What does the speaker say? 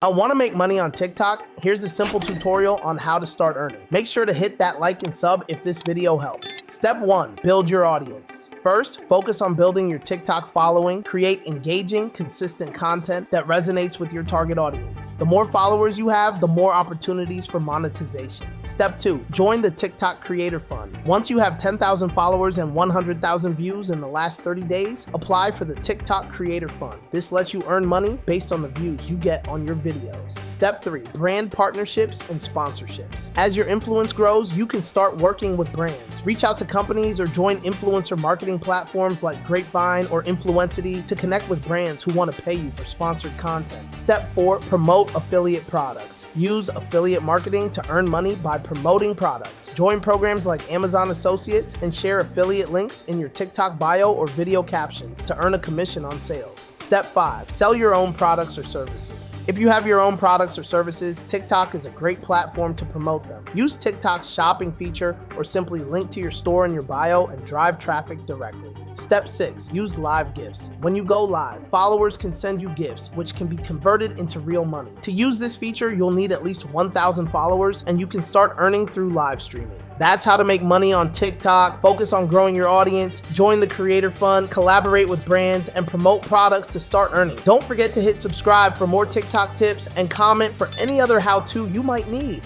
I want to make money on TikTok? Here's a simple tutorial on how to start earning. Make sure to hit that like and sub if this video helps. Step 1, build your audience. First, focus on building your TikTok following. Create engaging, consistent content that resonates with your target audience. The more followers you have, the more opportunities for monetization. Step 2, join the TikTok Creator Fund. Once you have 10,000 followers and 100,000 views in the last 30 days, apply for the TikTok Creator Fund. This lets you earn money based on the views you get on your videos. Step 3, brand partnerships and sponsorships. As your influence grows, you can start working with brands. Reach out to companies or join influencer marketing platforms like Grapevine or Influencity to connect with brands who want to pay you for sponsored content. Step 4, promote affiliate products. Use affiliate marketing to earn money by promoting products. Join programs like Amazon Associates and share affiliate links in your TikTok bio or video captions to earn a commission on sales. Step 5, sell your own products or services. If you have your own products or services, TikTok is a great platform to promote them. Use TikTok's shopping feature or simply link to your store in your bio and drive traffic directly. Step 6, use live gifts. When you go live, followers can send you gifts, which can be converted into real money. To use this feature, you'll need at least 1,000 followers, and you can start earning through live streaming. That's how to make money on TikTok. Focus on growing your audience, join the Creator Fund, collaborate with brands, and promote products to start earning. Don't forget to hit subscribe for more TikTok tips and comment for any other how-to you might need.